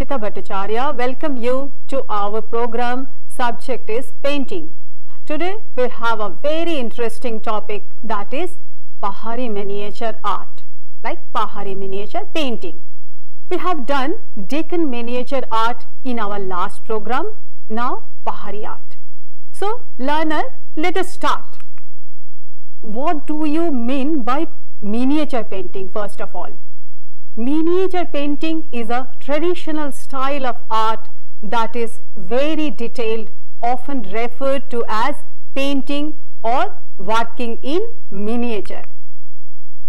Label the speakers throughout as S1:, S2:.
S1: Nishita Bhattacharya. Welcome you to our program. Subject is painting. Today we have a very interesting topic, that is Pahari miniature art, like Pahari miniature painting. We have done Deccan miniature art in our last program. Now Pahari art. So learner, let us start. What do you mean by miniature painting? First of all, miniature painting is a traditional style of art that is very detailed, often referred to as painting or working in miniature.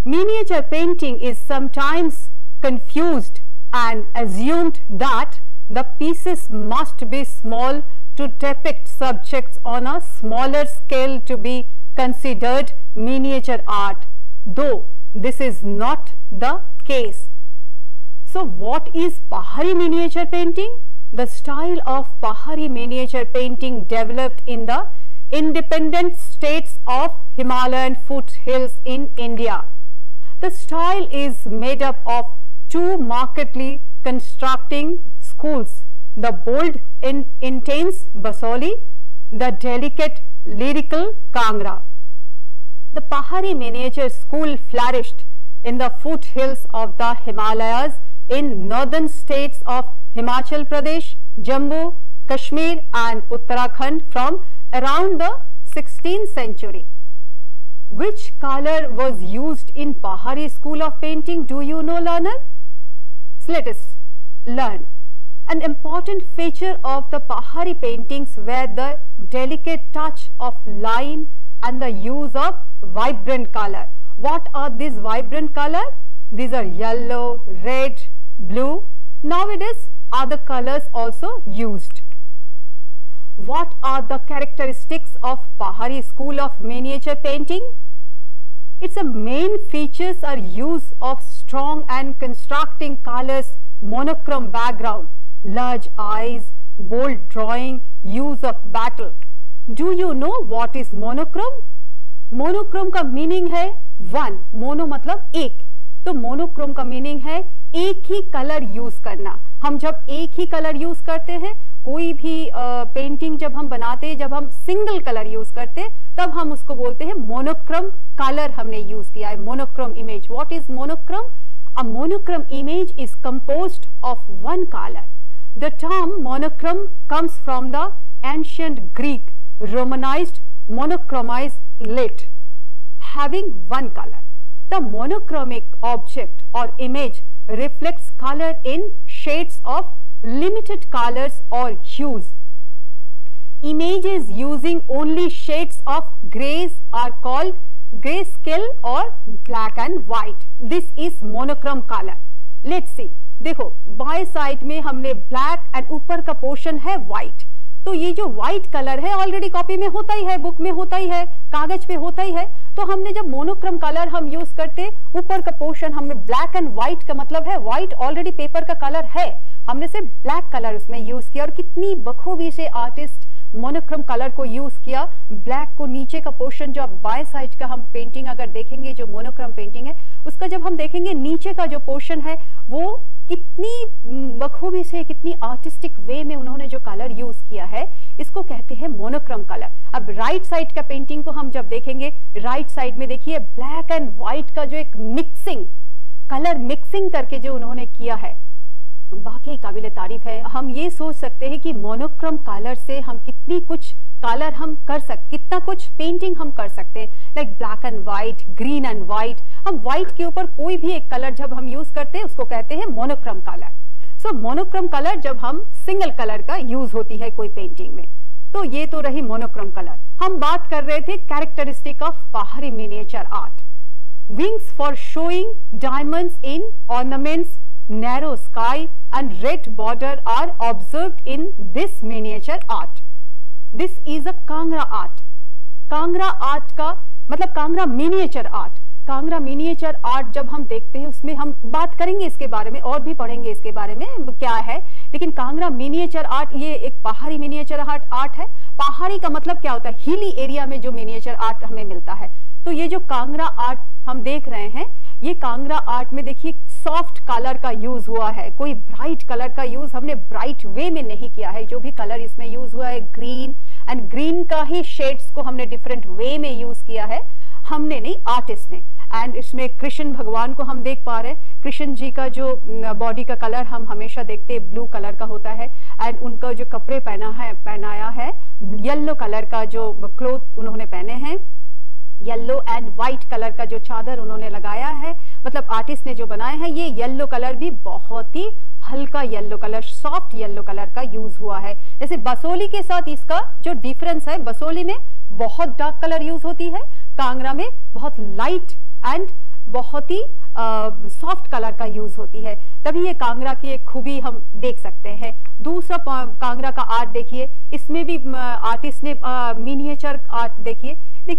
S1: Miniature painting is sometimes confused and assumed that the pieces must be small to depict subjects on a smaller scale to be considered miniature art, though this is not the case. So what is Pahari miniature painting? The style of Pahari miniature painting developed in the independent states of Himalayan foothills in India. The style is made up of two markedly constructing schools, the bold intense Basoli, the delicate lyrical Kangra. The Pahari miniature school flourished in the foothills of the Himalayas in northern states of Himachal Pradesh, Jammu, Kashmir and Uttarakhand from around the 16th century. Which color was used in Pahari school of painting? Do you know, learner? So let us learn. An important feature of the Pahari paintings were the delicate touch of line and the use of vibrant color. What are these vibrant color? These are yellow, red, blue. Nowadays other colors also used. What are the characteristics of Pahari school of miniature painting? Its main features are use of strong and constructing colors, monochrome background, large eyes, bold drawing, use of battle. Do you know what is monochrome? Monochrome का meaning है one, mono मतलब एक, तो monochrome का meaning है एक ही colour use करना। हम जब एक ही कलर यूज करते हैं, कोई भी पेंटिंग जब हम बनाते हैं, जब हम सिंगल कलर यूज करते हैं, तब हम उसको बोलते हैं मोनोक्रोम कलर हमने यूज किया है, monochrome image. What is monochrome? A monochrome image is composed of one colour. The term monochrome comes from the ancient Greek Romanized monochromized lit, having one color. The monochromic object or image reflects color in shades of limited colors or hues. Images using only shades of grays are called grayscale or black and white. This is monochrome color. Let's see. देखो बाएं side में हमने black and ऊपर का portion है white, तो ये जो व्हाइट कलर है ऑलरेडी कॉपी में होता ही है, बुक में होता ही है, कागज पे होता ही है। तो हमने जब मोनोक्रोम कलर हम यूज करते, ऊपर का पोर्शन हमने ब्लैक एंड व्हाइट का मतलब है व्हाइट ऑलरेडी पेपर का कलर है, हमने सिर्फ ब्लैक कलर उसमें यूज किया। और कितनी बखूबी से आर्टिस्ट मोनोक्रोम कलर को यूज किया। ब्लैक को नीचे का पोर्शन जो बाय साइड का हम पेंटिंग अगर देखेंगे, जो मोनोक्रोम पेंटिंग है उसका जब हम देखेंगे नीचे का जो पोर्शन है वो कितनी बखूबी से, कितनी आर्टिस्टिक वे में उन्होंने जो कलर यूज किया है, इसको कहते हैं मोनोक्रोम कलर। अब राइट साइड का पेंटिंग को हम जब देखेंगे, राइट साइड में देखिए ब्लैक एंड व्हाइट का जो एक मिक्सिंग, कलर मिक्सिंग करके जो उन्होंने किया है, वाकई काबिले तारीफ है। हम ये सोच सकते हैं कि मोनोक्रोम कलर से हम कितनी कुछ कलर हम कर सकते, कितना कुछ पेंटिंग हम कर सकते हैं, like black and white, green and white. हम व्हाइट के ऊपर कोई भी एक कलर जब हम यूज करते हैं उसको कहते हैं मोनोक्रोम कलर। सो मोनोक्रोम कलर जब हम सिंगल कलर का यूज होती है कोई पेंटिंग में, तो ये तो रही मोनोक्रोम कलर। हम बात कर रहे थे कैरेक्टरिस्टिक ऑफ पहाड़ी miniature art. Wings for showing diamonds in ornaments, narrow sky and red border are observed in this miniature art. This is a Kangra art. Kangra art का मतलब Kangra miniature art. Kangra miniature art जब हम देखते हैं उसमें हम बात करेंगे इसके बारे में और भी पढ़ेंगे इसके बारे में क्या है, लेकिन कांगड़ा मिनिएचर आर्ट ये एक पहाड़ी मिनिएचर आर्ट है। पहाड़ी का मतलब क्या होता है? हिली एरिया में जो मिनिएचर आर्ट हमें मिलता है। तो ये जो कांगड़ा आर्ट हम देख रहे हैं, ये कांगड़ा आर्ट में देखिए सॉफ्ट कलर का यूज हुआ है, कोई ब्राइट कलर का यूज हमने ब्राइट वे में नहीं किया है। जो भी कलर इसमें यूज हुआ है ग्रीन, एंड ग्रीन का ही शेड्स को हमने डिफरेंट वे में यूज किया है, हमने नहीं, आर्टिस्ट ने। एंड इसमें कृष्ण भगवान को हम देख पा रहे हैं। कृष्ण जी का जो बॉडी का कलर हम हमेशा देखते हैं ब्लू कलर का होता है, एंड उनका जो कपड़े पहनाया है येलो कलर का जो क्लोथ उन्होंने पहने हैं, येलो एंड व्हाइट कलर का जो चादर उन्होंने लगाया है, मतलब आर्टिस्ट ने जो बनाया है, ये येलो कलर भी बहुत ही हल्का yellow colour, soft yellow colour का यूज हुआ है। जैसे बसोली के साथ इसका जो डिफरेंस है, बसोली में बहुत डार्क कलर यूज होती है, कांगड़ा में बहुत लाइट एंड बहुत ही सॉफ्ट कलर का यूज होती है। तभी ये कांगड़ा की एक खूबी हम देख सकते हैं। दूसरा कांगड़ा का आर्ट देखिए, इसमें भी आर्टिस्ट ने मिनिएचर आर्ट देखिए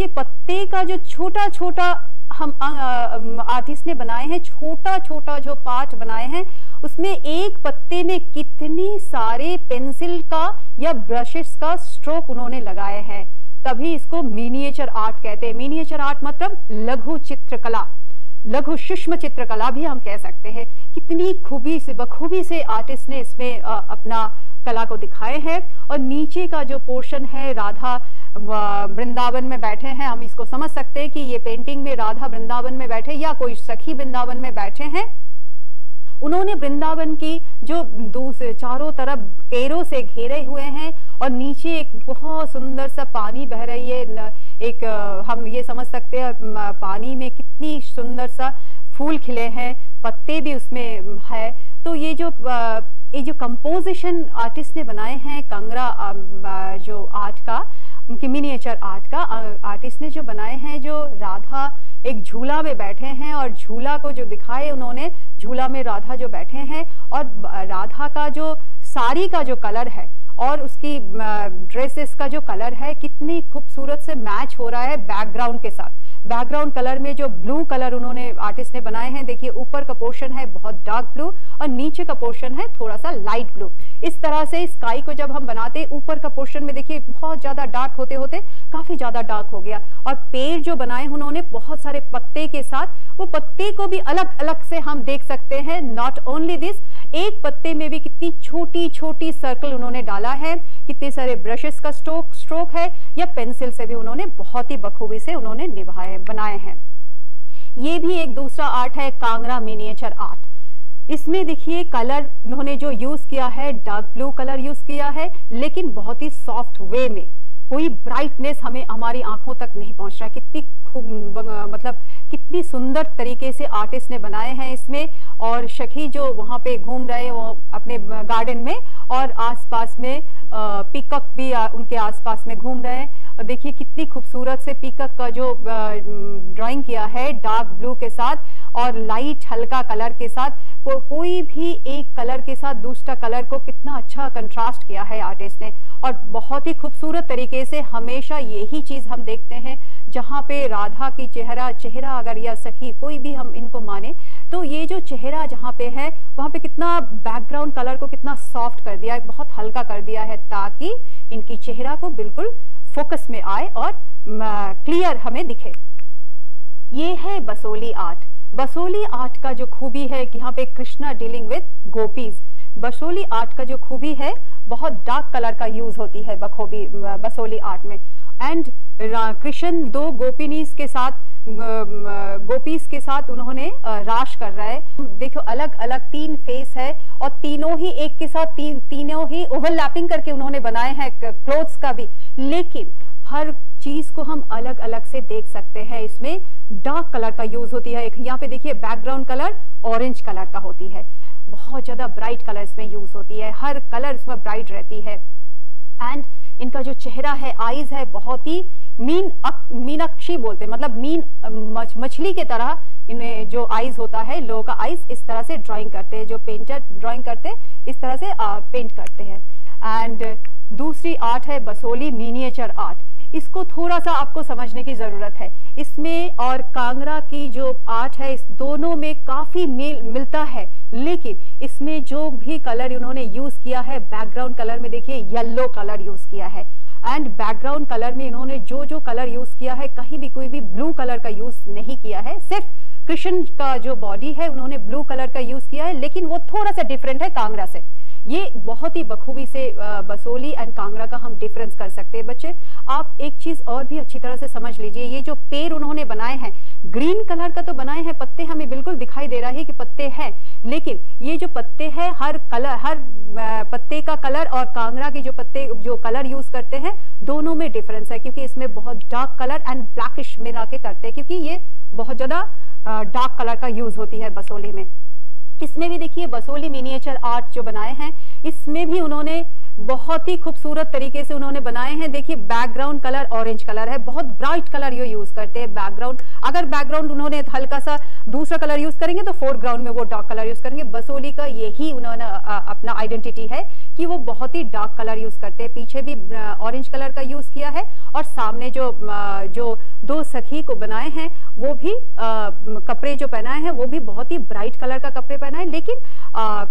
S1: पत्ते का जो छोटा छोटा हम आर्टिस्ट ने बनाए हैं, छोटा छोटा जो पार्ट बनाए हैं, उसमें एक पत्ते में कितने सारे पेंसिल का या ब्रशेस का स्ट्रोक उन्होंने लगाए हैं, तभी इसको मिनिएचर आर्ट कहते हैं। मिनिएचर आर्ट मतलब लघु चित्रकला, लघु सूक्ष्म चित्रकला भी हम कह सकते हैं। कितनी खूबी से बखूबी से आर्टिस्ट ने इसमें अपना कला को दिखाए हैं। और नीचे का जो पोर्शन है, राधा वृंदावन में बैठे हैं, हम इसको समझ सकते हैं कि ये पेंटिंग में राधा वृंदावन में बैठे या कोई सखी वृंदावन में बैठे हैं। उन्होंने वृंदावन की जो दूसरे चारों तरफ पेड़ों से घेरे हुए हैं, और नीचे एक बहुत सुंदर सा पानी बह रही है। एक हम ये समझ सकते हैं पानी में कितनी सुंदर सा फूल खिले हैं, पत्ते भी उसमें है। तो ये जो कंपोजिशन आर्टिस्ट ने बनाए हैं कांगड़ा जो आर्ट का, मिनिएचर आर्ट का आर्टिस्ट ने जो बनाए हैं, जो राधा एक झूला में बैठे हैं और झूला को जो दिखाए उन्होंने, झूला में राधा जो बैठे हैं, और राधा का जो साड़ी का जो कलर है और उसकी ड्रेसेस का जो कलर है, कितनी खूबसूरत से मैच हो रहा है बैकग्राउंड के साथ। बैकग्राउंड कलर में जो ब्लू कलर उन्होंने आर्टिस्ट ने बनाए हैं, देखिए ऊपर का पोर्शन है बहुत डार्क ब्लू और नीचे का पोर्शन है थोड़ा सा लाइट ब्लू। इस तरह से स्काई को जब हम बनाते हैं, ऊपर का पोर्शन में देखिए बहुत ज्यादा डार्क होते होते काफी ज्यादा डार्क हो गया। और पेड़ जो बनाए उन्होंने बहुत सारे पत्ते के साथ, वो पत्ते को भी अलग अलग से हम देख सकते हैं। नॉट ओनली दिस, एक पत्ते में भी कितनी छोटी छोटी सर्कल उन्होंने डाला है, कितने सारे ब्रशेस का स्ट्रोक है, या पेंसिल से भी उन्होंने बहुत ही बखूबी से उन्होंने बनाए हैं। ये भी एक दूसरा आर्ट है, कांगड़ा मिनिएचर आर्ट। इसमें देखिए कलर उन्होंने जो यूज किया है, डार्क ब्लू कलर यूज किया है, लेकिन बहुत ही सॉफ्ट वे में, कोई ब्राइटनेस हमें हमारी आंखों तक नहीं पहुंच रहा। कितनी मतलब कितनी सुंदर तरीके से आर्टिस्ट ने बनाए हैं इसमें। और सखी जो वहाँ पे घूम रहे हैं वो अपने गार्डन में, और आसपास में पीकॉक भी उनके आसपास में घूम रहे हैं। और देखिए कितनी खूबसूरत से पीकॉक का जो ड्राइंग किया है डार्क ब्लू के साथ और लाइट हल्का कलर के साथ। कोई भी एक कलर के साथ दूसरा कलर को कितना अच्छा कंट्रास्ट किया है आर्टिस्ट ने, और बहुत ही खूबसूरत तरीके से। हमेशा यही चीज हम देखते हैं जहाँ पे राधा की चेहरा अगर या सखी कोई भी हम इनको माने, तो ये जो चेहरा जहाँ पे है वहाँ पे कितना बैकग्राउंड कलर को कितना सॉफ्ट कर दिया है, बहुत हल्का कर दिया है, ताकि इनकी चेहरा को बिल्कुल फोकस में आए और क्लियर हमें दिखे। ये है बसोली आर्ट। बसोली आर्ट का जो खूबी है कि यहाँ पे Krishna dealing with gopis. Basoli art का जो खूबी है, बहुत डार्क कलर का यूज होती है बसोली आर्ट में। एंड कृष्ण दो गोपीनीज के साथ गोपीज के साथ उन्होंने राश कर रहा है। देखो अलग अलग तीन फेस है और तीनों ही एक के साथ तीनों ही ओवरलैपिंग करके उन्होंने बनाए हैं क्लोथ्स का भी, लेकिन हर चीज को हम अलग अलग से देख सकते हैं। इसमें डार्क कलर का यूज होती है। यहाँ पे देखिए बैकग्राउंड कलर ऑरेंज कलर का होती है, बहुत ज्यादा ब्राइट कलर इसमें यूज होती है, हर कलर इसमें ब्राइट रहती है। एंड इनका जो चेहरा है, आईज है, बहुत ही मीनाक्षी बोलते हैं, मतलब मीन मछली के तरह इन्हें जो आईज होता है, लोगों का आईज इस तरह से ड्राइंग करते हैं, जो पेंटर ड्राइंग करते हैं इस तरह से पेंट करते हैं। एंड दूसरी आर्ट है बसोली मिनिएचर आर्ट। इसको थोड़ा सा आपको समझने की जरूरत है। इसमें और कांगड़ा की जो आर्ट है, इस दोनों में काफी मेल मिलता है, लेकिन इसमें जो भी कलर इन्होंने यूज किया है बैकग्राउंड कलर में देखिए येलो कलर यूज किया है। एंड बैकग्राउंड कलर में इन्होंने जो जो कलर यूज किया है, कहीं भी कोई भी ब्लू कलर का यूज नहीं किया है। सिर्फ कृष्ण का जो बॉडी है उन्होंने ब्लू कलर का यूज किया है, लेकिन वो थोड़ा सा डिफरेंट है कांगड़ा से। ये बहुत ही बखूबी से बसोली एंड कांगड़ा का हम डिफरेंस कर सकते हैं। बच्चे आप एक चीज और भी अच्छी तरह से समझ लीजिए, ये जो पेड़ उन्होंने बनाए हैं ग्रीन कलर का तो बनाए हैं, पत्ते हमें बिल्कुल दिखाई दे रहा है कि पत्ते हैं, लेकिन ये जो पत्ते हैं हर पत्ते का कलर और कांगड़ा के जो पत्ते जो कलर यूज करते हैं दोनों में डिफरेंस है, क्योंकि इसमें बहुत डार्क कलर एंड ब्लैकिश मिला के करते हैं, क्योंकि ये बहुत ज्यादा डार्क कलर का यूज होती है बसोली में। इसमें भी देखिए बसोली मिनिएचर आर्ट जो बनाए हैं इसमें भी उन्होंने बहुत ही खूबसूरत तरीके से उन्होंने बनाए हैं। देखिए बैकग्राउंड कलर ऑरेंज कलर है, बहुत ब्राइट कलर ये यूज करते हैं। बैकग्राउंड अगर बैकग्राउंड उन्होंने हल्का सा दूसरा कलर यूज करेंगे तो फोरग्राउंड में वो डार्क कलर यूज करेंगे। बसोली का यही उन्होंने अपना आइडेंटिटी है कि वो बहुत ही डार्क कलर यूज करते हैं। पीछे भी ऑरेंज कलर का यूज किया है और सामने जो दो सखी को बनाए हैं वो भी कपड़े जो पहनाए हैं वो भी बहुत ही ब्राइट कलर का कपड़े पहनाए, लेकिन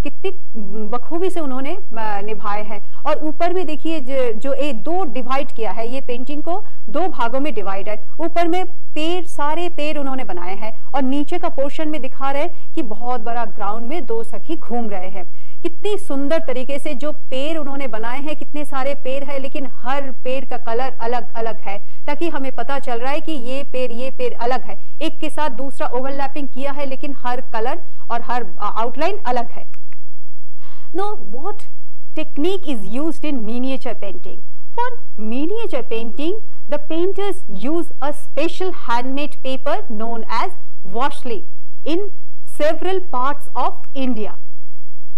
S1: कितनी बखूबी से उन्होंने निभाए हैं। और ऊपर भी देखिए जो दो डिवाइड किया है, ये पेंटिंग को दो भागों में डिवाइड है। ऊपर में पेड़, सारे पेड़ उन्होंने बनाए हैं और नीचे का पोर्शन में दिखा रहे हैं कि बहुत बड़ा ग्राउंड में दो सखी घूम रहे हैं। कितनी सुंदर तरीके से जो पेड़ उन्होंने बनाए हैं, कितने सारे पेड़ है लेकिन हर पेड़ का कलर अलग अलग है, ताकि हमें पता चल रहा है कि ये पेड़ अलग है, एक के साथ दूसरा ओवरलैपिंग किया है लेकिन हर कलर और हर आउटलाइन अलग है। Now what technique is used in miniature painting? For miniature painting, the painters use a special handmade paper known as washli in several parts of India.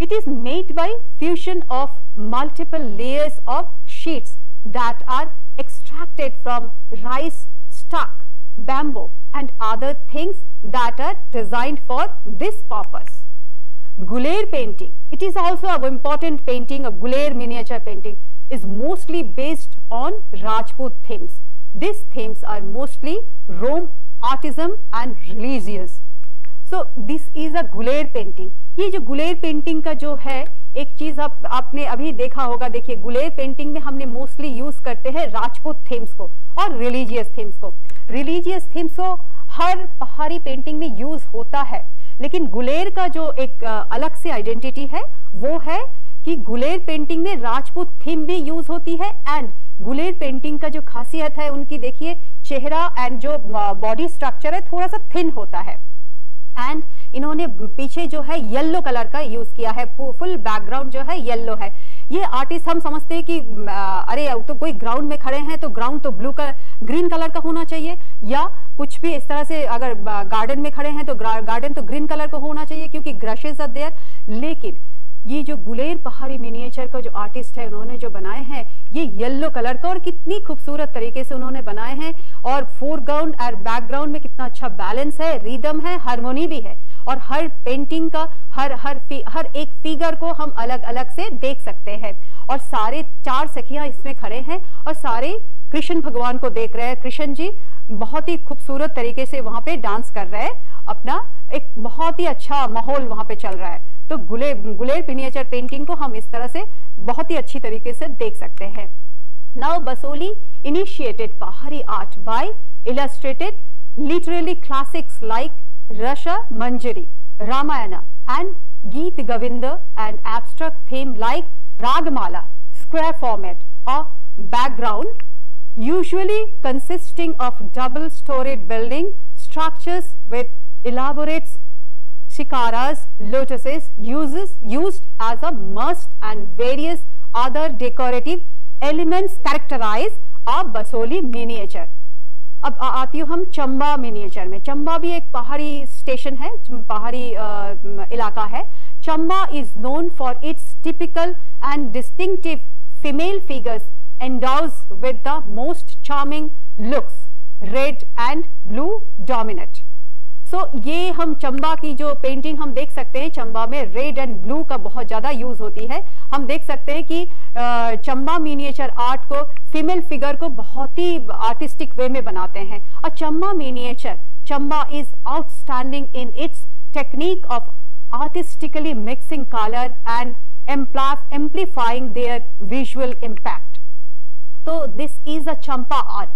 S1: It is made by fusion of multiple layers of sheets that are extracted from rice stalk, bamboo and other things that are designed for this purpose. Guler painting, it is also an important painting of Guler miniature painting, is mostly based on Rajput themes. These themes are mostly Romanticism and religious. So this is a Guler painting. ये जो Guler painting का जो है एक चीज आपने अभी देखा होगा, देखिए गुलेर पेंटिंग में हमने मोस्टली यूज करते हैं राजपूत थीम्स को और रिलीजियस थीम्स को। रिलीजियस थीम्स को हर पहाड़ी पेंटिंग में यूज होता है, लेकिन गुलेर का जो एक अलग से आइडेंटिटी है वो है कि गुलेर पेंटिंग में राजपूत थीम भी यूज होती है। एंड गुलेर पेंटिंग का जो खासियत है उनकी देखिए चेहरा एंड जो बॉडी स्ट्रक्चर है थोड़ा सा थिन होता है। एंड इन्होंने पीछे जो है येलो कलर का यूज किया है, फुल बैकग्राउंड जो है येलो है। ये आर्टिस्ट हम समझते हैं कि अरे तो कोई ग्राउंड में खड़े हैं तो ग्राउंड तो ग्रीन कलर का होना चाहिए, या कुछ भी इस तरह से अगर गार्डन में खड़े हैं तो गार्डन तो ग्रीन कलर का होना चाहिए क्योंकि ग्रशेस आर देयर। लेकिन ये जो गुलेर पहाड़ी मिनिएचर का जो आर्टिस्ट है उन्होंने जो बनाए हैं ये येलो कलर का, और कितनी खूबसूरत तरीके से उन्होंने बनाए हैं। और फोरग्राउंड और बैकग्राउंड में कितना अच्छा बैलेंस है, रिदम है, हारमोनी भी है, और हर पेंटिंग का हर एक फिगर को हम अलग अलग से देख सकते हैं। और सारे चार सखियां इसमें खड़े हैं और सारे कृष्ण भगवान को देख रहे हैं। कृष्ण जी बहुत ही खूबसूरत तरीके से वहां पे डांस कर रहे हैं, अपना एक बहुत ही अच्छा माहौल वहां पे चल रहा है। तो गुलेर मिनिएचर पेंटिंग को हम इस तरह से बहुत ही अच्छी तरीके से देख सकते हैं। नाउ बसोली इनिशिएटेड पहाड़ी art bye illustrated literally classics like Rasa Manjari, Ramayana and Geet Govinda, and abstract theme like Ragmala, square format or background usually consisting of double-storied building structures with elaborate shikaras, lotuses used as a must, and various other decorative elements characterize a Basoli miniature. अब आती हूँ हम Chamba miniature में। चंबा भी एक पहाड़ी station है, पहाड़ी इलाका है। Chamba is known for its typical and distinctive female figures endowed with the most charming looks, red and blue dominant. So ये हम चंबा की जो पेंटिंग हम देख सकते हैं, चंबा में रेड एंड ब्लू का बहुत ज़्यादा यूज होती है। हम देख सकते हैं कि चंबा मिनिएचर आर्ट को फीमेल फिगर को बहुत ही आर्टिस्टिक वे में बनाते हैं। और Chamba miniature, Chamba is outstanding in its technique of artistically mixing colour and amplifying their visual impact. तो this is a Champa art,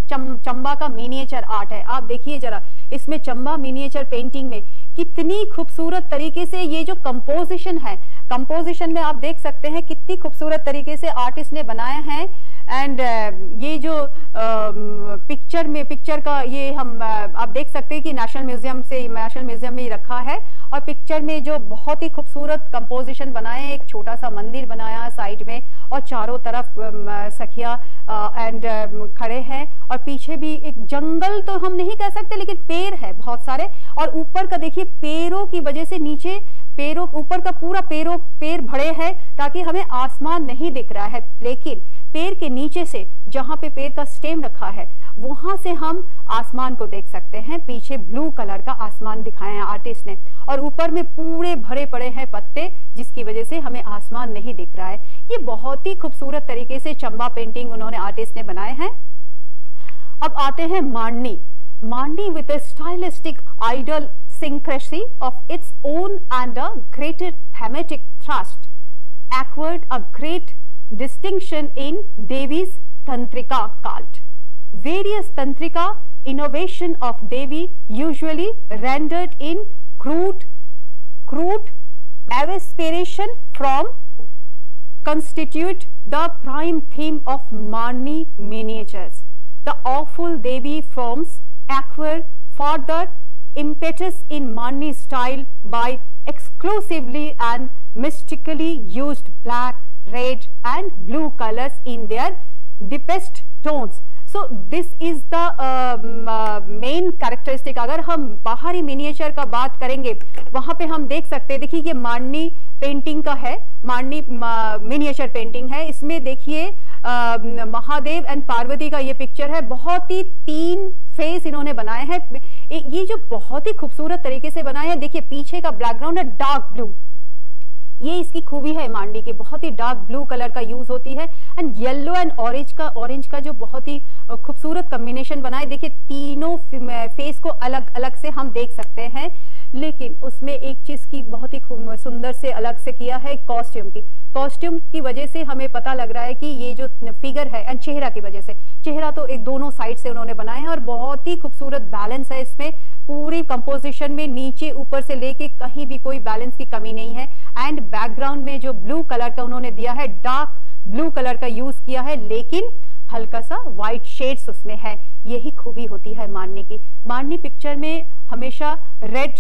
S1: Chamba का मिनिएचर आर्ट है। आप देखिए जरा इसमें चंबा मिनिएचर पेंटिंग में कितनी खूबसूरत तरीके से ये जो कंपोजिशन है, कंपोजिशन में आप देख सकते हैं कितनी खूबसूरत तरीके से आर्टिस्ट ने बनाया है। एंड ये जो पिक्चर का ये हम आप देख सकते हैं कि नेशनल म्यूजियम में ही रखा है। और पिक्चर में जो बहुत ही खूबसूरत कंपोजिशन बनाए हैं, एक छोटा सा मंदिर बनाया है साइड में और चारों तरफ सखिया एंड खड़े हैं। और पीछे भी एक जंगल तो हम नहीं कह सकते लेकिन पेड़ है बहुत सारे। और ऊपर का देखिए पेड़ों की वजह से नीचे पेड़ों ऊपर का पूरा पेड़ भरे हैं ताकि हमें आसमान नहीं दिख रहा है, लेकिन पेड़ के नीचे से जहां पे पेड़ का स्टेम रखा है वहां से हम आसमान को देख सकते हैं। पीछे ब्लू कलर का आसमान दिखाया है आर्टिस्ट ने और ऊपर में पूरे भरे पड़े हैं पत्ते जिसकी वजह से हमें आसमान नहीं दिख रहा है। ये बहुत ही खूबसूरत तरीके से चंबा पेंटिंग उन्होंने आर्टिस्ट ने बनाए हैं। अब आते हैं मांडनी with a stylistic idiosyncrasy of its own and a greater thematic thrust acquired a great distinction in Devi's Tantrika cult. Various Tantrika innovation of Devi usually rendered in crude aspiration from constitute the prime theme of Mani miniatures. The awful Devi forms acquire further impetus in Mani style by exclusively and mystically used black, red and blue colors in their deepest tones. So this is the main characteristic। अगर हम बाहरी miniature का बात करेंगे वहां पे हम देख सकते हैं, देखिए ये मांडनी पेंटिंग का है, मांडनी मिनिएचर पेंटिंग है। इसमें देखिए महादेव एंड पार्वती का ये पिक्चर है। बहुत ही 3 फेस इन्होंने बनाए हैं। ये जो बहुत ही खूबसूरत तरीके से बनाए हैं। देखिए पीछे का बैकग्राउंड है डार्क ब्लू, ये इसकी खूबी है मांडनी की, बहुत ही डार्क ब्लू कलर का यूज होती है। एंड येलो एंड ऑरेंज का जो बहुत ही खूबसूरत कॉम्बिनेशन बनाए। देखिए तीनों फेस को अलग अलग से हम देख सकते हैं, लेकिन उसमें एक चीज की बहुत ही सुंदर से अलग से किया है कॉस्ट्यूम की वजह से हमें पता लग रहा है कि ये जो फिगर है एंड चेहरा की वजह से, चेहरा तो एक दोनों साइड से उन्होंने बनाए हैं और बहुत ही खूबसूरत बैलेंस है इसमें। पूरी कंपोजिशन में नीचे ऊपर से लेके कहीं भी कोई बैलेंस की कमी नहीं है। एंड बैकग्राउंड में जो ब्लू कलर का उन्होंने दिया है, डार्क ब्लू कलर का यूज किया है, लेकिन हल्का सा व्हाइट शेड्स उसमें है। यही खूबी होती है मांडनी की। मांडनी पिक्चर में हमेशा रेड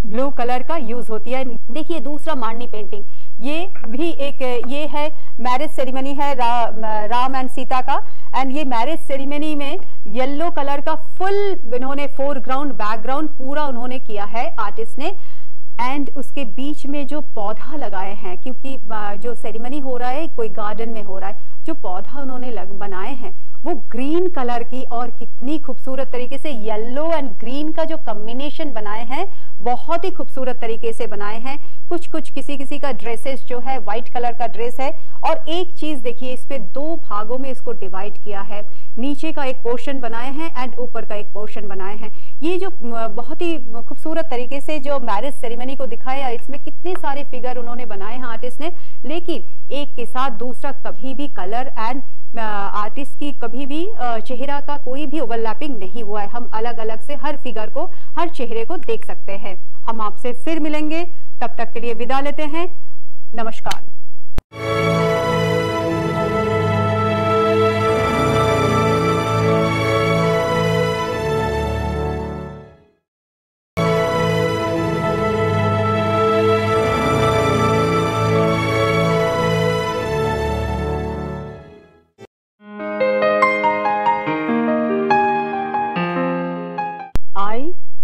S1: ब्लू कलर का यूज होती है। देखिए दूसरा मांडनी पेंटिंग, ये भी एक ये है मैरिज सेरेमनी है राम एंड सीता का। एंड ये मैरिज सेरेमनी में येलो कलर का फुल इन्होंने फोरग्राउंड बैकग्राउंड पूरा उन्होंने किया है आर्टिस्ट ने। एंड उसके बीच में जो पौधा लगाए हैं, क्योंकि जो सेरेमनी हो रहा है कोई गार्डन में हो रहा है, जो पौधा उन्होंने बनाए हैं वो ग्रीन कलर की और कितनी खूबसूरत तरीके से येलो एंड ग्रीन का जो कॉम्बिनेशन बनाए हैं बहुत ही खूबसूरत तरीके से बनाए हैं। कुछ किसी का ड्रेसेस जो है व्हाइट कलर का ड्रेस है। और एक चीज देखिए इस पे 2 भागों में इसको डिवाइड किया है, नीचे का एक पोर्शन बनाए हैं एंड ऊपर का एक पोर्शन बनाए हैं। ये जो बहुत ही खूबसूरत तरीके से जो मैरिज सेरेमनी को दिखाया, इसमें कितने सारे फिगर उन्होंने बनाए हैं आर्टिस्ट ने, लेकिन एक के साथ दूसरा कभी भी कलर एंड आर्टिस्ट की कभी भी चेहरा का कोई भी ओवरलैपिंग नहीं हुआ है। हम अलग अलग से हर फिगर को, हर चेहरे को देख सकते हैं। हम आपसे फिर मिलेंगे, तब तक के लिए विदा लेते हैं। नमस्कार।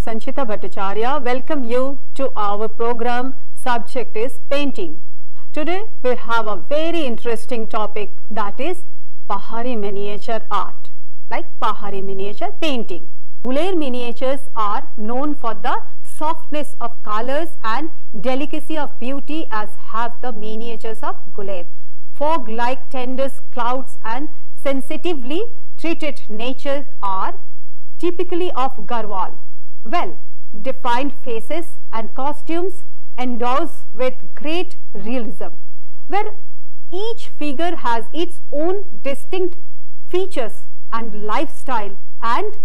S1: Sanchita Bhattacharya welcome you to our program. Subject is painting. Today we have a very interesting topic, that is Pahari miniature art, like Pahari miniature painting. Guler miniatures are known for the softness of colors and delicacy of beauty as have the miniatures of Guler. Fog-like tender clouds and sensitively treated nature are typically of Garhwal. Well-defined faces and costumes endows with great realism, where each figure has its own distinct features and lifestyle and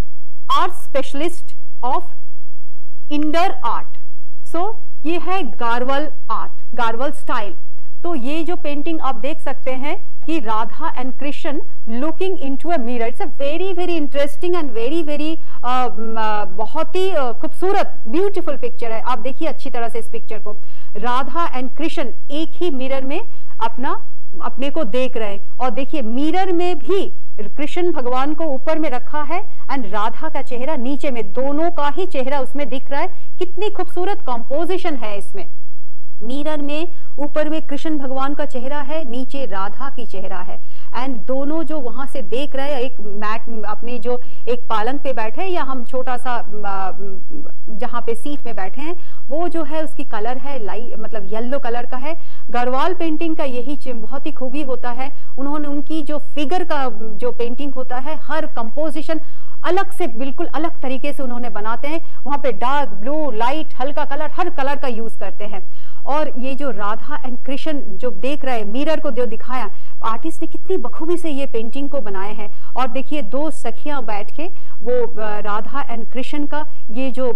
S1: art specialist of indoor art. So ये है गारवल art, गारवल style. तो ये जो painting आप देख सकते हैं कि Radha and Krishna looking into a mirror, it's a very very interesting and very very बहुत ही खूबसूरत ब्यूटीफुल पिक्चर है। आप देखिए अच्छी तरह से इस पिक्चर को, राधा एंड कृष्ण एक ही मिरर में अपने को देख रहे हैं। और देखिए मिरर में भी कृष्ण भगवान को ऊपर में रखा है एंड राधा का चेहरा नीचे में, दोनों का ही चेहरा उसमें दिख रहा है। कितनी खूबसूरत कॉम्पोजिशन है इसमें। मिरर में ऊपर में कृष्ण भगवान का चेहरा है, नीचे राधा की चेहरा है एंड दोनों जो वहां से देख रहे हैं, एक मैट अपने जो एक पालंग पे बैठे हैं या हम छोटा सा जहाँ पे सीट में बैठे हैं, वो जो है उसकी कलर है मतलब येलो कलर का है। गढ़वाल पेंटिंग का यही बहुत ही खूबी होता है, उन्होंने उनकी जो फिगर का जो पेंटिंग होता है, हर कंपोजिशन अलग से बिल्कुल अलग तरीके से उन्होंने बनाते हैं। वहां पे डार्क, ब्लू, लाइट, हल्का कलर, हर कलर का यूज करते हैं। और ये जो राधा एंड कृष्ण जो देख रहे हैं, मिरर को जो दिखाया, आर्टिस्ट ने कितनी बखूबी से ये पेंटिंग को बनाए हैं। और देखिए दो सखियां बैठ के वो राधा एंड कृष्ण का ये जो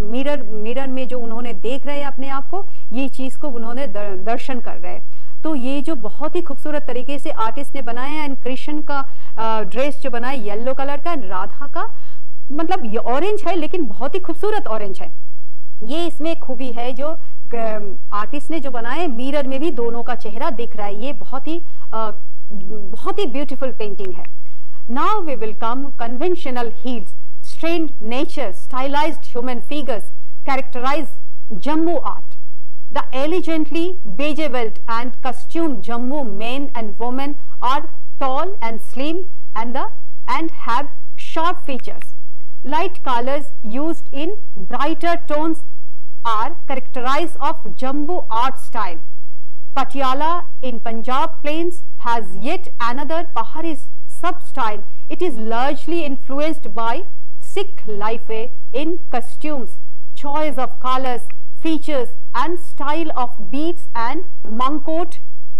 S1: मिरर में जो उन्होंने देख रहे हैं अपने आप को, ये चीज को उन्होंने दर्शन कर रहे हैं। तो ये जो बहुत ही खूबसूरत तरीके से आर्टिस्ट ने बनाया है एंड कृष्ण का ड्रेस जो बनाया येलो कलर का एंड राधा का मतलब ये ऑरेंज है लेकिन बहुत ही खूबसूरत ऑरेंज है। ये इसमें खूबी है जो आर्टिस्ट ने जो बनाया है, मिरर में भी दोनों का चेहरा दिख रहा है। ये बहुत ही ब्यूटीफुल पेंटिंग है। Now we will come conventional heels, strained nature, stylized human figures characterize Jammu art. The elegantly beveled and costumed Jammu men and women are tall and slim and have sharp features. Light colors used in brighter tones are characterized of Jammu art style. Patiala in Punjab plains has yet another Pahari sub-style. It is largely influenced by Sikh life in costumes, choice of colors, features and style of beads and Mankot,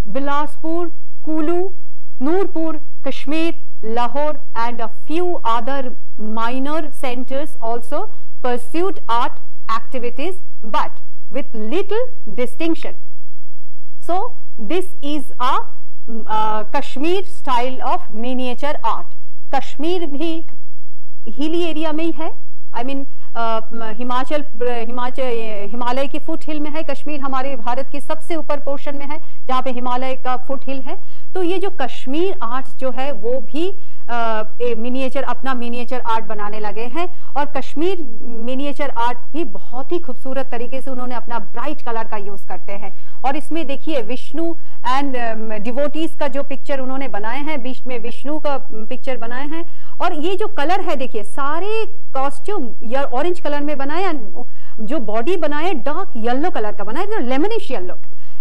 S1: Bilaspur, Kulu, Noorpur, Kashmir, Lahore and a few other minor centers also pursued art activities but with little distinction. So this is a Kashmir style of miniature art. Kashmir भी hilly area में ही है, I mean Himalaya की foot हिल में है। कश्मीर हमारे भारत की सबसे ऊपर पोर्शन में है जहाँ पे हिमालय का फुट हिल है। तो ये जो कश्मीर आर्ट जो है वो भी अपना मिनिएचर आर्ट बनाने लगे हैं। और कश्मीर मिनिएचर आर्ट भी बहुत ही खूबसूरत तरीके से उन्होंने अपना ब्राइट कलर का यूज करते हैं। और इसमें देखिए विष्णु एंड डिवोटीज का जो पिक्चर उन्होंने बनाए हैं, बीच में विष्णु का पिक्चर बनाए हैं। और ये जो कलर है देखिए सारे कॉस्ट्यूम या ऑरेंज कलर में बनाए, जो बॉडी बनाए डार्क येलो कलर का बनाए, लेमनिश येलो।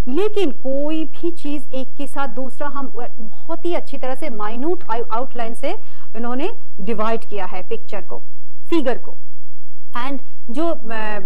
S1: लेकिन कोई भी चीज एक के साथ दूसरा हम बहुत ही अच्छी तरह से माइन्यूट आउटलाइन से इन्होंने डिवाइड किया है पिक्चर को, फिगर को। एंड जो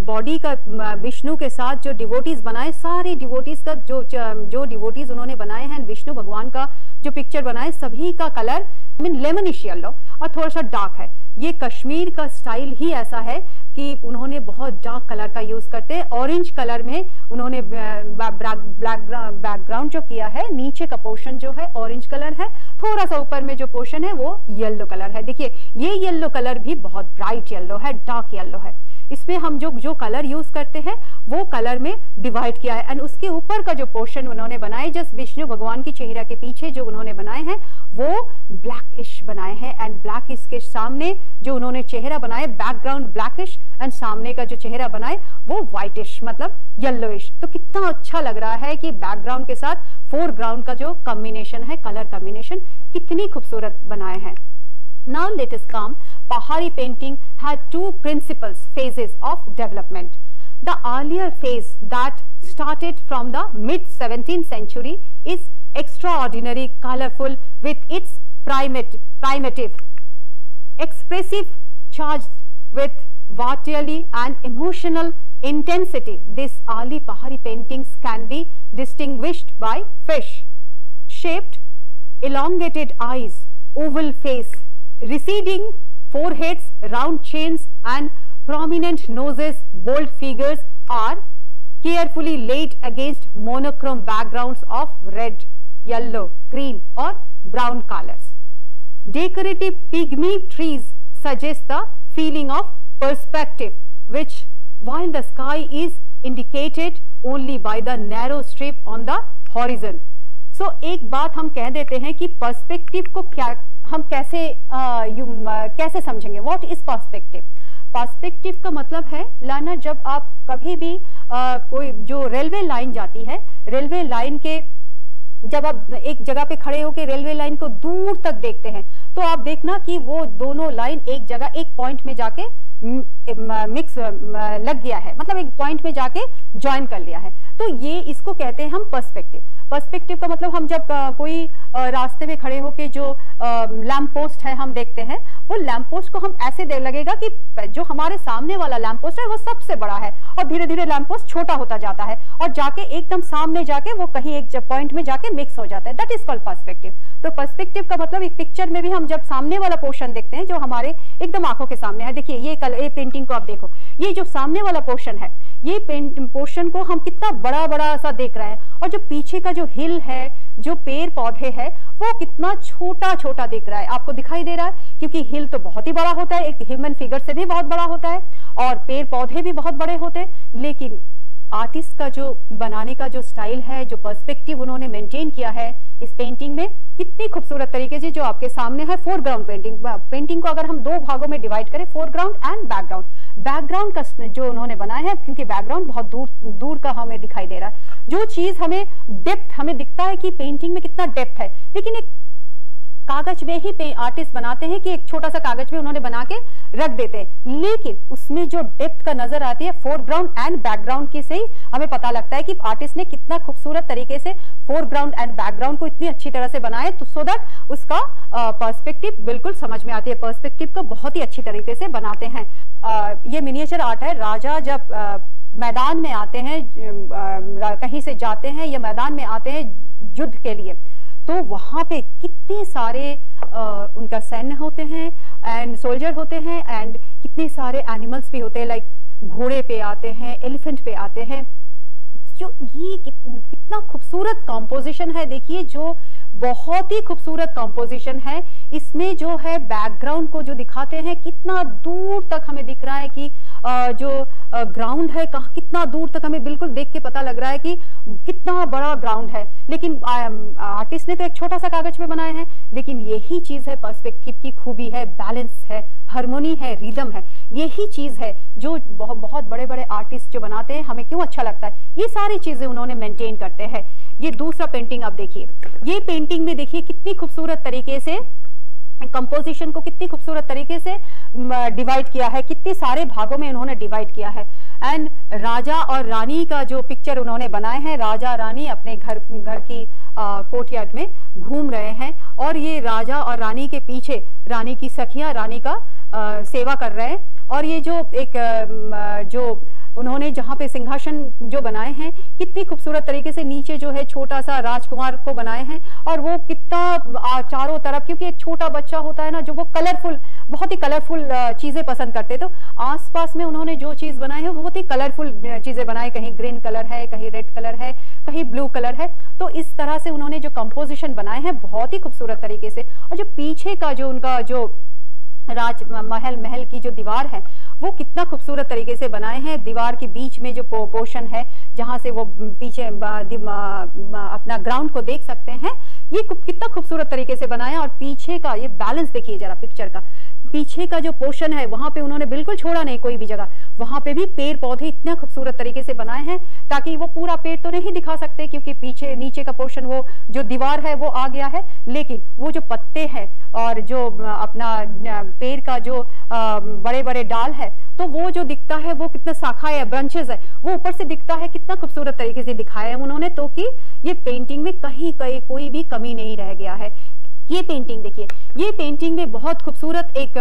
S1: बॉडी का विष्णु के साथ जो डिवोटीज बनाए, सारे डिवोटीज का जो डिवोटीज उन्होंने बनाए हैं, विष्णु भगवान का जो पिक्चर बनाए, सभी का कलर लेमनिश येलो और थोड़ा सा डार्क है। ये कश्मीर का स्टाइल ही ऐसा है कि उन्होंने बहुत डार्क कलर का यूज करते हैं। ऑरेंज कलर में उन्होंने बैकग्राउंड जो किया है, नीचे का पोर्शन जो है ऑरेंज कलर है, थोड़ा सा ऊपर में जो पोर्शन है वो येलो कलर है। देखिए ये येलो कलर भी बहुत ब्राइट येलो है, डार्क येलो है। इसमें हम जो कलर यूज करते हैं वो कलर में डिवाइड किया है। एंड उसके ऊपर का जो पोर्शन उन्होंने बनाए, जस्ट विष्णु भगवान की चेहरा के पीछे जो उन्होंने बनाए हैं वो ब्लैकिश बनाए हैं। एंड ब्लैकिश के सामने जो उन्होंने चेहरा बनाए, बैकग्राउंड ब्लैकिश एंड सामने का जो चेहरा बनाए वो व्हाइटिश मतलब येलोइश। तो कितना अच्छा लग रहा है कि बैकग्राउंड के साथ फोरग्राउंड का जो कॉम्बिनेशन है, कलर कॉम्बिनेशन कितनी खूबसूरत बनाए हैं। Now let us come. Pahari painting had two principal phases of development. The earlier phase that started from the mid-17th century is extraordinary, colorful with its primitive, expressive, charged with vitality and emotional intensity. These early Pahari paintings can be distinguished by fish-shaped, elongated eyes, oval face, receding foreheads, round chins and prominent noses, bold figures are carefully laid against monochrome backgrounds of red, yellow, green or brown colors. Decorative pygmy trees suggest the feeling of perspective, which while the sky is indicated only by the narrow strip on the horizon. So एक बात हम कह देते हैं कि perspective को क्या हम कैसे समझेंगे? What is perspective? पर्सपेक्टिव का मतलब है लाना, जब आप कभी भी कोई जो रेलवे लाइन जाती है, रेलवे लाइन के जब आप एक जगह पे खड़े होकर रेलवे लाइन को दूर तक देखते हैं तो आप देखना कि वो दोनों लाइन एक जगह एक पॉइंट में जाके मिक्स लग गया है, मतलब एक पॉइंट में जाके ज्वाइन कर लिया है। तो ये इसको कहते हैं हम पर्सपेक्टिव। पर्सपेक्टिव का मतलब हम जब कोई रास्ते में खड़े होके जो लैंप पोस्ट है हम देखते हैं, वो लैंप पोस्ट को हम ऐसे देख लगेगा कि जो हमारे सामने वाला लैंप पोस्ट है वो सबसे बड़ा है और धीरे धीरे लैंप पोस्ट छोटा होता जाता है और जाके एकदम सामने जाके वो कहीं एक पॉइंट में जाके मिक्स हो जाता है। That is called perspective. तो पर्सपेक्टिव का मतलब एक पिक्चर में भी हम जब सामने वाला पोर्शन देखते हैं जो हमारे एकदम आंखों के सामने है, देखिए ये पेंटिंग को आप देखो, ये जो सामने वाला पोर्शन है, ये पोर्शन को हम कितना बड़ा बड़ा सा देख रहे हैं और जो पीछे का जो हिल है, जो पेड़ पौधे है, वो कितना छोटा छोटा दिख रहा है। आपको दिखाई दे रहा है क्योंकि हिल तो बहुत ही बड़ा होता है, एक ह्यूमन फिगर से भी बहुत बड़ा होता है और पेड़ पौधे भी बहुत बड़े होते हैं, लेकिन आर्टिस्ट का जो बनाने का जो स्टाइल है, जो पर्सपेक्टिव उन्होंने मेंटेन किया है इस पेंटिंग में, कितनी खूबसूरत तरीके से जो आपके सामने है फोरग्राउंड पेंटिंग को अगर हम दो भागों में डिवाइड करें, फोरग्राउंड एंड बैकग्राउंड, बैकग्राउंड का जो उन्होंने बनाया है, क्योंकि बैकग्राउंड बहुत दूर दूर का हमें दिखाई दे रहा है, जो चीज हमें डेप्थ हमें दिखता है कि पेंटिंग में कितना डेप्थ है, लेकिन एक कागज में ही आर्टिस्ट बनाते हैं कि एक छोटा सा कागज में उन्होंने बना के रख देते हैं, लेकिन उसमें जो डेप्थ का नजर आती है फोरग्राउंड एंड बैकग्राउंड की से ही हमें पता लगता है कि आर्टिस्ट ने कितना खूबसूरत तरीके से फोरग्राउंड एंड बैकग्राउंड को इतनी अच्छी तरह से बनाया, तो सो दैट उसका पर्सपेक्टिव बिल्कुल समझ में आती है। पर्सपेक्टिव को बहुत ही अच्छी तरीके से बनाते हैं। ये मिनिएचर आर्ट है। राजा जब मैदान में आते हैं, कहीं से जाते हैं या मैदान में आते हैं युद्ध के लिए, तो वहां पे कितने सारे उनका सैन्य होते हैं एंड सोल्जर होते हैं एंड कितने सारे एनिमल्स भी होते हैं, लाइक घोड़े पे आते हैं, एलिफेंट पे आते हैं। जो ये कितना खूबसूरत कॉम्पोजिशन है, देखिए जो बहुत ही खूबसूरत कॉम्पोजिशन है। इसमें जो है बैकग्राउंड को जो दिखाते हैं, कितना दूर तक हमें दिख रहा है कि जो ग्राउंड है कितना दूर तक हमें बिल्कुल देख के पता लग रहा है कि कितना बड़ा ग्राउंड है, लेकिन आर्टिस्ट ने तो एक छोटा सा कागज में बनाया है, लेकिन यही चीज है पर्सपेक्टिव की खूबी है, बैलेंस है, हार्मोनी है, रिदम है। यही चीज है जो बहुत बड़े बड़े आर्टिस्ट जो बनाते हैं हमें क्यों अच्छा लगता है, ये सारी चीजें उन्होंने मेंटेन करते हैं। ये दूसरा पेंटिंग आप देखिए, ये पेंटिंग में देखिए कितनी खूबसूरत तरीके से कंपोजिशन को कितनी खूबसूरत तरीके से डिवाइड किया है, कितने सारे भागों में उन्होंने डिवाइड किया है। एंड राजा और रानी का जो पिक्चर उन्होंने बनाए हैं, राजा रानी अपने घर की कोर्टयार्ड में घूम रहे हैं और ये राजा और रानी के पीछे रानी की सखियां रानी का सेवा कर रहे हैं। और ये जो एक जो उन्होंने जहाँ पे सिंहासन जो बनाए हैं, कितनी खूबसूरत तरीके से नीचे जो है छोटा सा राजकुमार को बनाए हैं और वो कितना चारों तरफ, क्योंकि एक छोटा बच्चा होता है ना जो वो कलरफुल, बहुत ही कलरफुल चीजें पसंद करते, तो आसपास में उन्होंने जो चीज बनाई है बहुत ही कलरफुल चीजें बनाई, कहीं ग्रीन कलर है, कहीं रेड कलर है, कहीं ब्लू कलर है। तो इस तरह से उन्होंने जो कंपोजिशन बनाए हैं बहुत ही खूबसूरत तरीके से। और जो पीछे का जो उनका जो महल की जो दीवार है वो कितना खूबसूरत तरीके से बनाए हैं। दीवार के बीच में जो पोर्शन है जहां से वो पीछे अपना ग्राउंड को देख सकते हैं, ये कितना खूबसूरत तरीके से बनाया। और पीछे का ये बैलेंस देखिए जरा पिक्चर का, पीछे का जो पोर्शन है वहां पे उन्होंने बिल्कुल छोड़ा नहीं कोई भी जगह, वहां पे भी पेड़ पौधे इतना खूबसूरत तरीके से बनाए हैं, ताकि वो पूरा पेड़ तो नहीं दिखा सकते क्योंकि पीछे नीचे का पोर्शन वो जो दीवार है वो आ गया है, लेकिन वो जो पत्ते हैं और जो अपना पेड़ का जो बड़े बड़े डाल है, तो वो जो दिखता है वो कितना शाखा है, ब्रांचेस है, वो ऊपर से दिखता है, कितना खूबसूरत तरीके से दिखाया है उन्होंने, तो कि ये पेंटिंग में कहीं कोई भी कमी नहीं रह गया है। ये पेंटिंग देखिए, ये पेंटिंग में बहुत खूबसूरत एक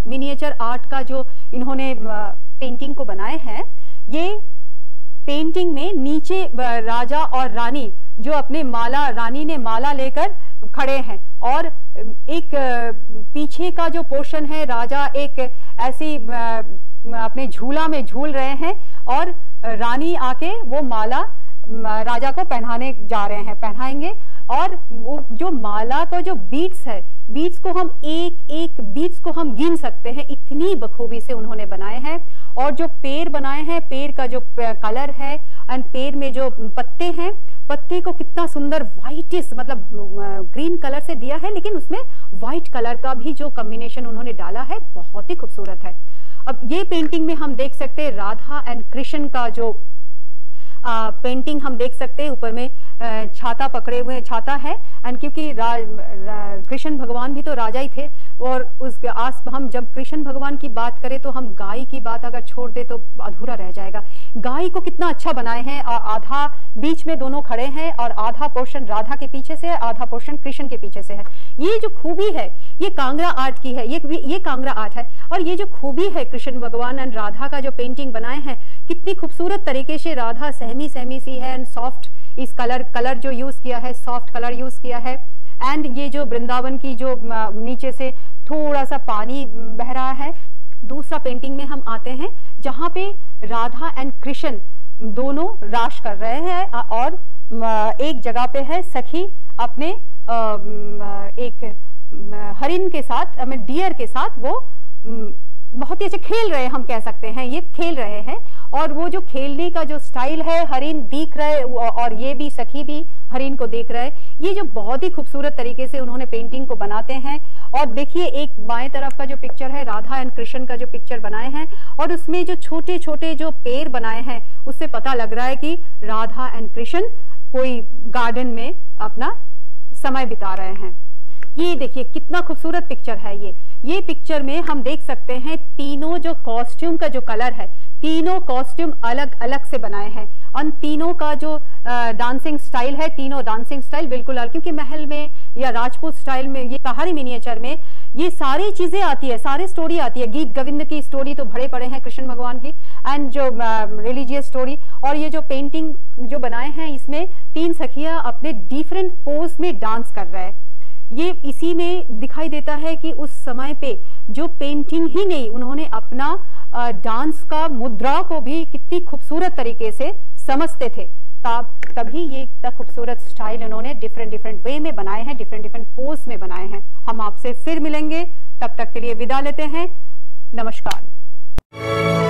S1: मिनिएचर आर्ट का जो इन्होंने पेंटिंग को बनाए हैं। ये पेंटिंग में नीचे राजा और रानी जो अपने रानी ने माला लेकर खड़े हैं और एक पीछे का जो पोर्शन है, राजा एक ऐसी अपने झूला में झूल रहे हैं और रानी आके वो माला राजा को पहनाने जा रहे हैं, पहनाएंगे। और वो जो माला का जो बीट्स है, बीट्स को हम एक एक बीट्स को हम गिन सकते हैं, इतनी बखूबी से उन्होंने बनाए हैं। और जो पेड़ बनाए हैं, पेड़ का जो कलर है एंड पेड़ में जो पत्ते हैं, पत्ते को कितना सुंदर व्हाइटिश मतलब ग्रीन कलर से दिया है, लेकिन उसमें व्हाइट कलर का भी जो कॉम्बिनेशन उन्होंने डाला है बहुत ही खूबसूरत है। अब ये पेंटिंग में हम देख सकते हैं राधा एंड कृष्ण का जो पेंटिंग हम देख सकते हैं। ऊपर में छाता पकड़े हुए, छाता है एंड क्योंकि कृष्ण भगवान भी तो राजा ही थे और उसके आस हम जब कृष्ण भगवान की बात करें तो हम गाय की बात अगर छोड़ दे तो अधूरा रह जाएगा। गाय को कितना अच्छा बनाए हैं, आधा बीच में दोनों खड़े हैं और आधा पोर्शन राधा के पीछे से है, आधा पोर्शन कृष्ण के पीछे से है। ये जो खूबी है ये कांगड़ा आर्ट की है, ये कांगड़ा आर्ट है। और ये जो खूबी है कृष्ण भगवान एंड राधा का जो पेंटिंग बनाए हैं, कितनी खूबसूरत तरीके से राधा सहमी सहमी सी है एंड सॉफ्ट इस कलर जो यूज किया है, सॉफ्ट कलर यूज किया है। एंड ये जो वृंदावन की जो नीचे से थोड़ा सा पानी बह रहा है। दूसरा पेंटिंग में हम आते हैं जहाँ पे राधा एंड कृष्ण दोनों राश कर रहे हैं और एक जगह पे है सखी अपने एक हरिन के साथ, डियर के साथ वो बहुत ही अच्छे खेल रहे हैं, हम कह सकते हैं ये खेल रहे हैं। और वो जो खेलने का जो स्टाइल है, हरिन दिख रहे और ये भी सखी भी हरिन को देख रहे हैं। ये जो बहुत ही खूबसूरत तरीके से उन्होंने पेंटिंग को बनाते हैं। और देखिए एक बाएं तरफ का जो पिक्चर है राधा एंड कृष्ण का जो पिक्चर बनाए हैं और उसमें जो छोटे छोटे जो पेड़ बनाए हैं उससे पता लग रहा है कि राधा एंड कृष्ण कोई गार्डन में अपना समय बिता रहे हैं। ये देखिए कितना खूबसूरत पिक्चर है ये पिक्चर में हम देख सकते हैं तीनों जो कॉस्ट्यूम का जो कलर है, तीनों कॉस्ट्यूम अलग अलग से बनाए हैं। उन तीनों का जो डांसिंग स्टाइल है, तीनों डांसिंग स्टाइल बिल्कुल अलग, क्योंकि महल में या राजपूत स्टाइल में, ये पहाड़ी मिनिएचर में ये सारी चीजें आती है, सारी स्टोरी आती है। गीत गोविंद की स्टोरी तो भरे पड़े हैं कृष्ण भगवान की एंड जो रिलीजियस स्टोरी। और ये जो पेंटिंग जो बनाए हैं इसमें तीन सखियां अपने डिफरेंट पोज में डांस कर रहे हैं। ये इसी में दिखाई देता है कि उस समय पे जो पेंटिंग ही नहीं, उन्होंने अपना डांस का मुद्रा को भी कितनी खूबसूरत तरीके से समझते थे। तभी ये इतना खूबसूरत स्टाइल उन्होंने डिफरेंट वे में बनाए हैं, डिफरेंट पोज में बनाए हैं। हम आपसे फिर मिलेंगे, तब तक के लिए विदा लेते हैं। नमस्कार।